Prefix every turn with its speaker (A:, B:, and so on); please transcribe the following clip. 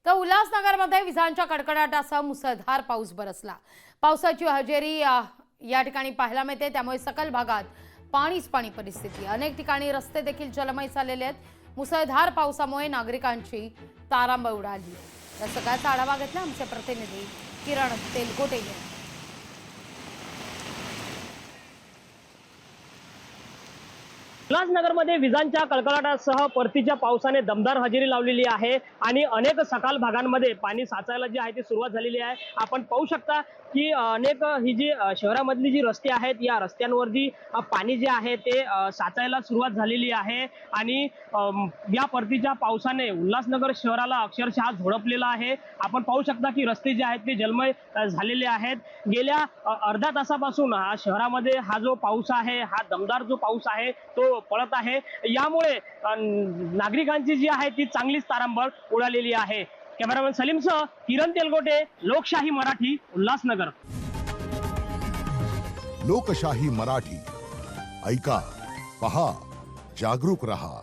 A: तर उल्हासनगरमध्ये विजांच्या कडकडाटासह मुसळधार पाऊस बरसला। पावसाची हजेरी या ठिकाणी पाहायला मिळते, त्यामुळे सकल भागात पाणीच पाणी परिस्थिती। अनेक ठिकाणी रस्ते देखील जलमय झालेले आहेत। मुसळधार पावसामुळे नागरिकांची तारांबळ उडाली। या सगळ्याचा आढावा घेतला आमचे प्रतिनिधी किरण तेलकोटे यांनी।
B: उल्हासनगरमध्ये विजांच्या कडकडाटासह परतीच्या पावसाने दमदार हजेरी लावलेली आहे आणि अनेक सखल भागांमध्ये पाणी साचायला जी आहे ती सुरुवात झालेली आहे। आपण पाहू शकता की अनेक ही जी शहरामधली जी रस्ते आहेत या रस्त्यांवरती पाणी जे आहे ते साचायला सुरुवात झालेली आहे आणि या परतीच्या पावसाने उल्हासनगर शहराला अक्षरशः झोडपलेला आहे। आपण पाहू शकता की रस्ते जे आहेत ते जलमय झालेले आहेत। गेल्या अर्ध्या तासापासून शहरामध्ये हा जो पाऊस आहे, हा दमदार जो पाऊस आहे तो पडत आहे। यामुळे नागरिकांची जी आहे ती चांगलीच तारांबळ उडालेली आहे। कॅमेरामॅन सलीमसह किरण तेलकोटे, लोकशाही मराठी, उल्हासनगर।
C: लोकशाही मराठी, ऐका, पहा, जागरूक रहा।